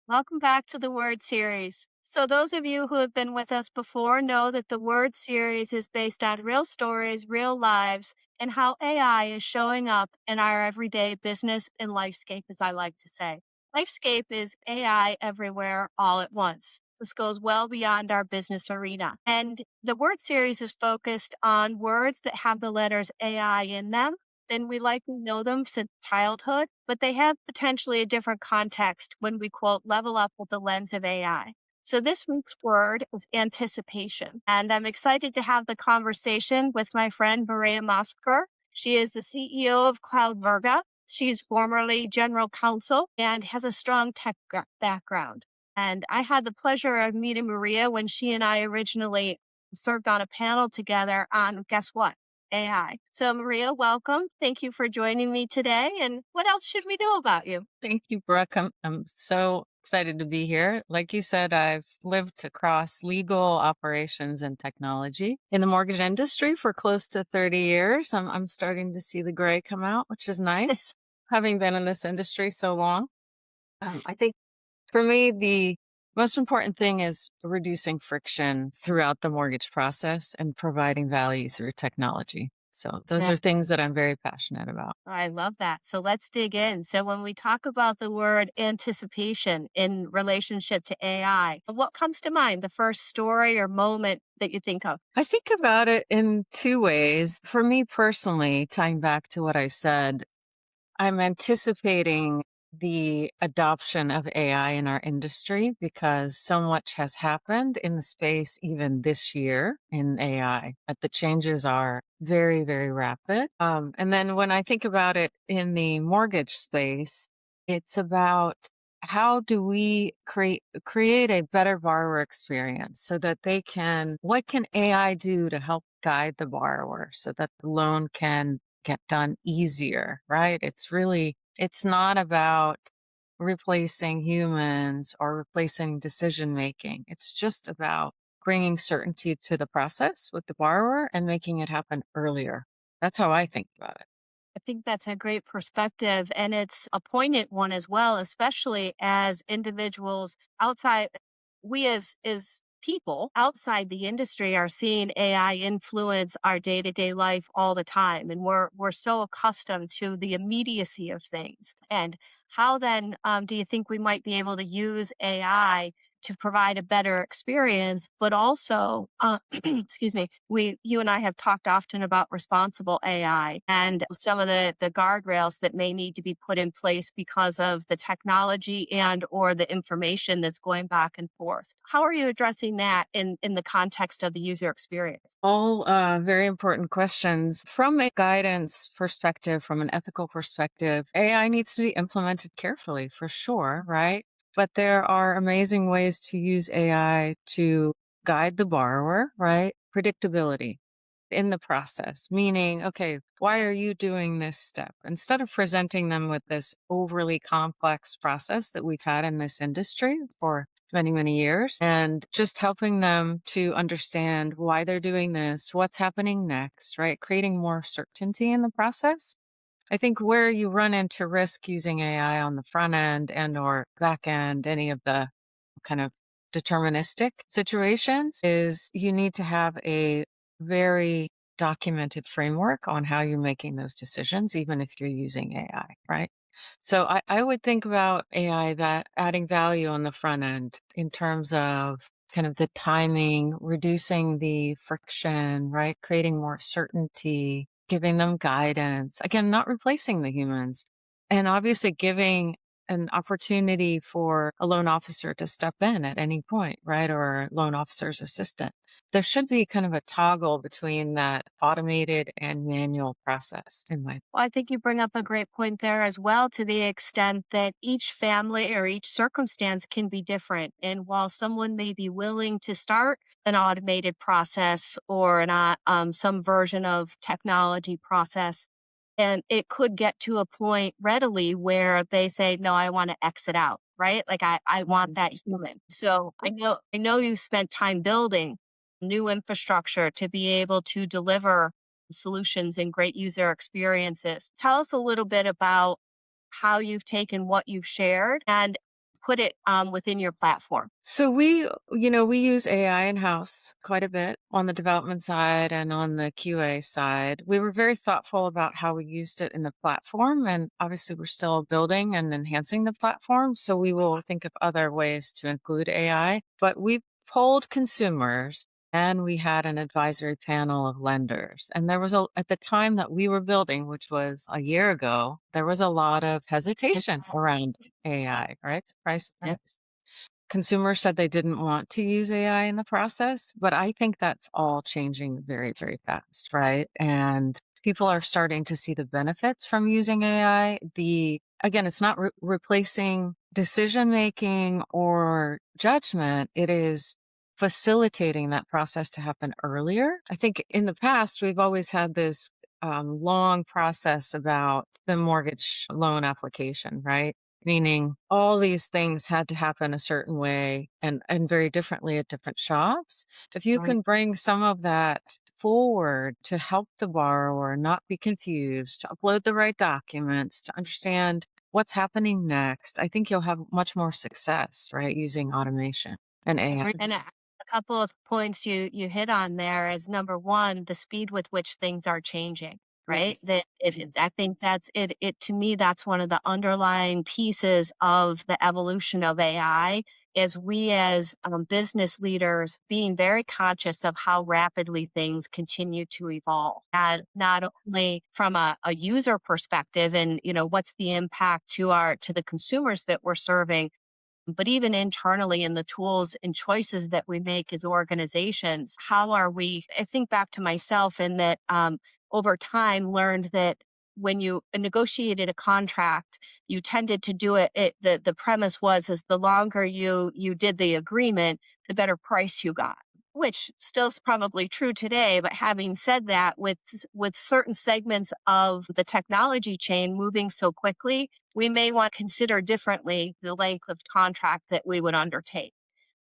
Welcome back to the Word Series. So, those of you who have been with us before know that the Word Series is based on real stories, real lives, and how AI is showing up in our everyday business and lifescape, as I like to say. Lifescape is AI everywhere all at once. This goes well beyond our business arena. And the Word Series is focused on words that have the letters AI in them, then we likely know them since childhood, but they have potentially a different context when we quote level up with the lens of AI. So this week's word is anticipation. And I'm excited to have the conversation with my friend Maria Moskver. She is the CEO of Cloud Virga. She's formerly general counsel and has a strong background. And I had the pleasure of meeting Maria when she and I originally served on a panel together on, guess what? AI. So, Maria, welcome. Thank you for joining me today. And what else should we know about you? Thank you, Brooke. I'm so excited to be here. Like you said, I've lived across legal operations and technology in the mortgage industry for close to 30 years. I'm starting to see the gray come out, which is nice, having been in this industry so long. I think for me, the most important thing is reducing friction throughout the mortgage process and providing value through technology. So those Yeah, are things that I'm very passionate about. I love that. So let's dig in. So when we talk about the word anticipation in relationship to AI, what comes to mind? The first story or moment that you think of? I think about it in two ways. For me personally, tying back to what I said, I'm anticipating the adoption of AI in our industry because so much has happened in the space even this year in AI. But the changes are very, very rapid. And then when I think about it in the mortgage space, it's about how do we create a better borrower experience so that what can AI do to help guide the borrower so that the loan can get done easier, right? It's not about replacing humans or replacing decision making. It's just about bringing certainty to the process with the borrower and making it happen earlier. That's how I think about it. I think that's a great perspective, and it's a poignant one as well, especially as individuals outside. We as people outside the industry are seeing AI influence our day to day life all the time, and we're so accustomed to the immediacy of things. And how then do you think we might be able to use AI to provide a better experience, but also, excuse me, you and I have talked often about responsible AI and some of the guardrails that may need to be put in place because of the technology and or the information that's going back and forth. How are you addressing that in the context of the user experience? All very important questions. From a guidance perspective, from an ethical perspective, AI needs to be implemented carefully for sure, right? But there are amazing ways to use AI to guide the borrower, right? Predictability in the process, meaning, okay, why are you doing this step? Instead of presenting them with this overly complex process that we've had in this industry for many, many years, and just helping them to understand why they're doing this, what's happening next, right? Creating more certainty in the process. I think where you run into risk using AI on the front end and or back end, any of the kind of deterministic situations is you need to have a very documented framework on how you're making those decisions, even if you're using AI, right? So I would think about AI that adding value on the front end in terms of kind of the timing, reducing the friction, right? Creating more certainty, giving them guidance. Again, not replacing the humans. And obviously giving an opportunity for a loan officer to step in at any point, right? Or a loan officer's assistant. There should be kind of a toggle between that automated and manual process in my. Well, I think you bring up a great point there as well, to the extent that each family or each circumstance can be different. And while someone may be willing to start an automated process or some version of technology process, and it could get to a point readily where they say, no, I want to exit out, right? Like I want that human. So I know you spent time building new infrastructure to be able to deliver solutions and great user experiences. Tell us a little bit about how you've taken what you've shared and put it within your platform? So we use AI in-house quite a bit on the development side and on the QA side. We were very thoughtful about how we used it in the platform, and obviously we're still building and enhancing the platform, so we will think of other ways to include AI. But we polled consumers and we had an advisory panel of lenders. And there was at the time that we were building, which was a year ago, there was a lot of hesitation around AI, right? Surprise, surprise. Consumers said they didn't want to use AI in the process, but I think that's all changing very, very fast, right? And people are starting to see the benefits from using AI. Again, it's not replacing decision making or judgment. It is facilitating that process to happen earlier. I think in the past, we've always had this long process about the mortgage loan application, right? Meaning all these things had to happen a certain way and very differently at different shops. If you Right. can bring some of that forward to help the borrower not be confused, to upload the right documents, to understand what's happening next, I think you'll have much more success, right, using automation and AI. And a couple of points you hit on there is number one, the speed with which things are changing, right? Yes. That if it's, I think that's it. It to me, that's one of the underlying pieces of the evolution of AI. Is we as business leaders being very conscious of how rapidly things continue to evolve, and not only from a user perspective, and what's the impact to the consumers that we're serving, but even internally in the tools and choices that we make as organizations. How are we? I think back to myself in that over time learned that when you negotiated a contract, you tended to do the premise was is the longer you did the agreement, the better price you got, which still is probably true today. But having said that, with certain segments of the technology chain moving so quickly, we may want to consider differently the length of contract that we would undertake,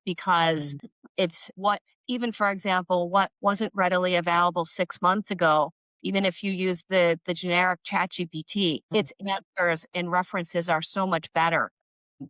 because it's what, even for example, what wasn't readily available 6 months ago. Even if you use the generic chat GPT, its answers and references are so much better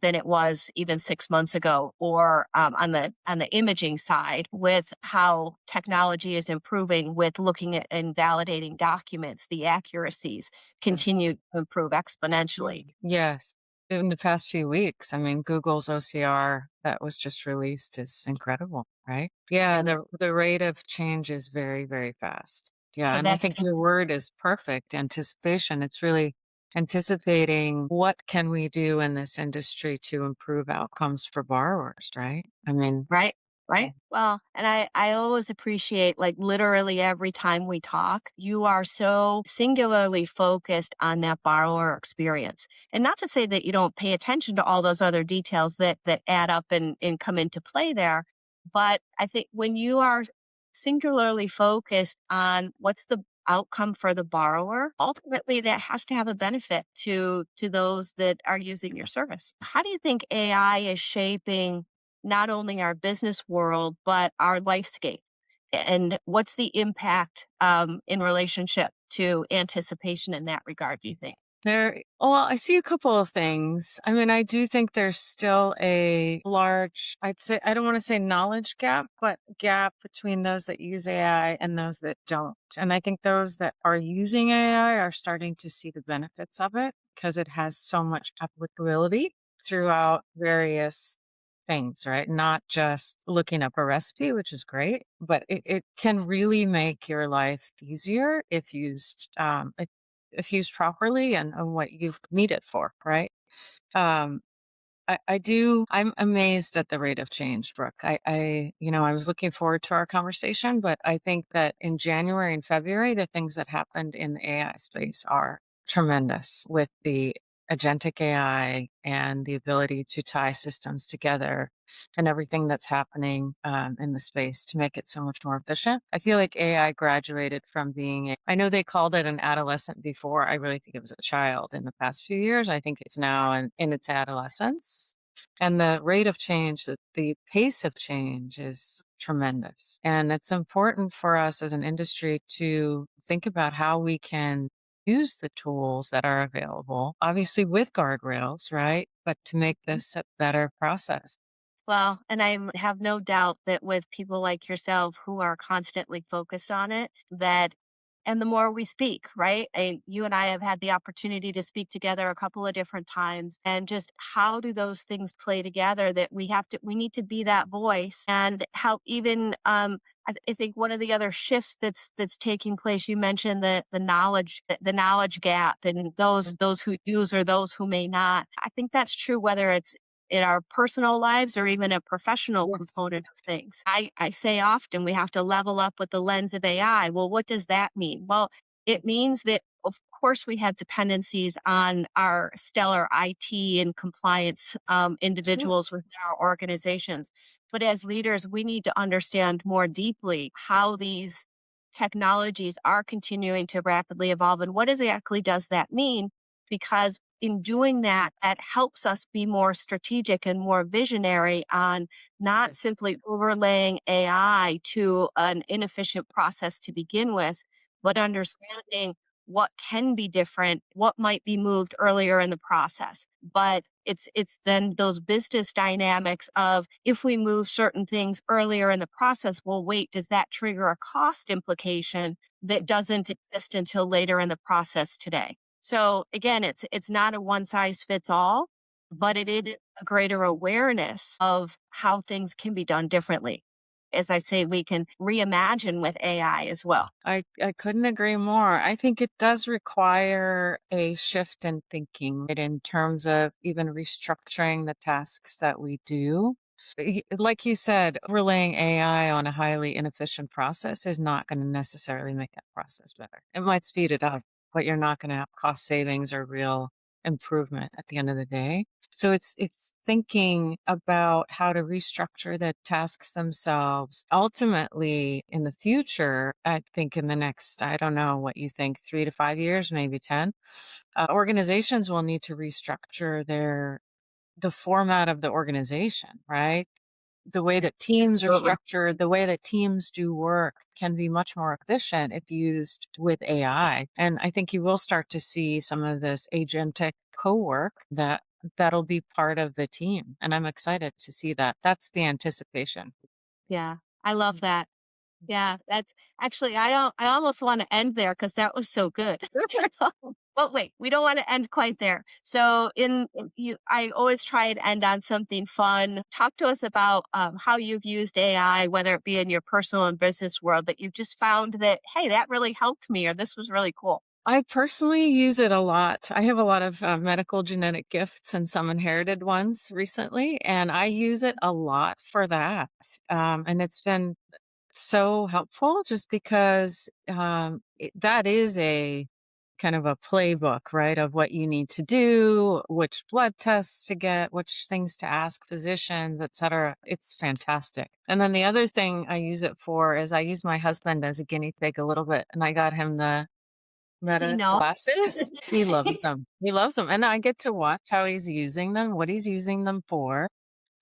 than it was even 6 months ago. Or on the imaging side, with how technology is improving with looking at and validating documents, the accuracies continue to improve exponentially. Yes. In the past few weeks, I mean, Google's OCR that was just released is incredible, right? Yeah, the rate of change is very, very fast. Yeah, So and I that's think your word is perfect, anticipation. It's really anticipating what can we do in this industry to improve outcomes for borrowers, right? I mean, right. Right. Well, and I always appreciate, like, literally every time we talk, you are so singularly focused on that borrower experience. And not to say that you don't pay attention to all those other details that add up and come into play there. But I think when you are singularly focused on what's the outcome for the borrower, ultimately that has to have a benefit to those that are using your service. How do you think AI is shaping not only our business world, but our lifescape? And what's the impact in relationship to anticipation in that regard, do you think? well, I see a couple of things. I mean, I do think there's still a large, I'd say, I don't want to say knowledge gap, but gap between those that use AI and those that don't. And I think those that are using AI are starting to see the benefits of it because it has so much applicability throughout various things, right? Not just looking up a recipe, which is great, but it can really make your life easier if used properly and what you need it for, right? Um, I'm amazed at the rate of change, Brooke. I was looking forward to our conversation, but I think that in January and February, the things that happened in the AI space are tremendous with the agentic AI and the ability to tie systems together and everything that's happening in the space to make it so much more efficient. I feel like AI graduated from I know they called it an adolescent before. I really think it was a child in the past few years. I think it's now in its adolescence. And the rate of change, the pace of change is tremendous. And it's important for us as an industry to think about how we can use the tools that are available, obviously with guardrails, right? But to make this a better process. Well, and have no doubt that with people like yourself who are constantly focused on it, that and the more we speak, right? You and I have had the opportunity to speak together a couple of different times, and just how do those things play together that we need to be that voice and how even I think one of the other shifts that's taking place, you mentioned the knowledge gap and those who use or those who may not. I think that's true whether it's in our personal lives or even a professional component of things. I say often we have to level up with the lens of AI. Well, what does that mean? Well, it means that, of course, we have dependencies on our stellar IT and compliance Sure. individuals within our organizations. But as leaders, we need to understand more deeply how these technologies are continuing to rapidly evolve and what exactly does that mean? Because in doing that, that helps us be more strategic and more visionary on not Yes. simply overlaying AI to an inefficient process to begin with, but understanding what can be different, what might be moved earlier in the process. But it's then those business dynamics of if we move certain things earlier in the process, well, wait, does that trigger a cost implication that doesn't exist until later in the process today? So again, it's not a one size fits all, but it is a greater awareness of how things can be done differently. As I say, we can reimagine with AI as well. I couldn't agree more. I think it does require a shift in thinking in terms of even restructuring the tasks that we do. Like you said, overlaying AI on a highly inefficient process is not going to necessarily make that process better. It might speed it up, but you're not going to have cost savings or real improvement at the end of the day. So it's thinking about how to restructure the tasks themselves. Ultimately, in the future, I think in the next, I don't know what you think, 3 to 5 years, maybe 10, organizations will need to restructure the format of the organization, right? The way that teams are Absolutely. structured, the way that teams do work can be much more efficient if used with AI. And I think you will start to see some of this agentic co-work that'll be part of the team. And I'm excited to see that. That's the anticipation. Yeah, I love that. Yeah, that's actually, I almost want to end there because that was so good. But wait, we don't want to end quite there. So, I always try and end on something fun. Talk to us about how you've used AI, whether it be in your personal and business world, that you've just found that, hey, that really helped me, or this was really cool. I personally use it a lot. I have a lot of medical genetic gifts and some inherited ones recently, and I use it a lot for that. And it's been so helpful just because that is a kind of a playbook, right, of what you need to do, which blood tests to get, which things to ask physicians, et cetera. It's fantastic. And then the other thing I use it for is I use my husband as a guinea pig a little bit, and I got him the Does he Meta know? glasses. He loves them. He loves them, and I get to watch how he's using them, what he's using them for,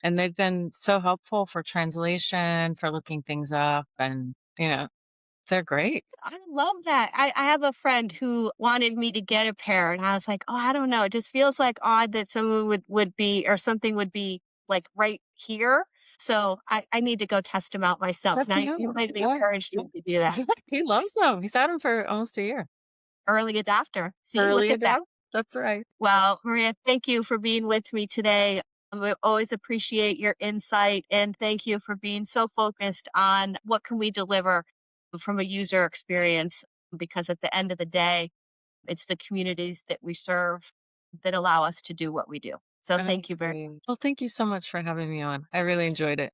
and they've been so helpful for translation, for looking things up, and, they're great. I love that. I have a friend who wanted me to get a pair, and I was like, "Oh, I don't know. It just feels like odd that someone would be or something would be like right here." So I need to go test them out myself. Yes, Now no. you might have Yeah. encouraged me to do that. He loves them. He's had them for almost a year. Early adopter. See, look Early at that. adapt. That's right. Well, Maria, thank you for being with me today. We always appreciate your insight and thank you for being so focused on what can we deliver from a user experience because at the end of the day, it's the communities that we serve that allow us to do what we do. So I thank you very agree. Well, thank you so much for having me on. I really enjoyed it.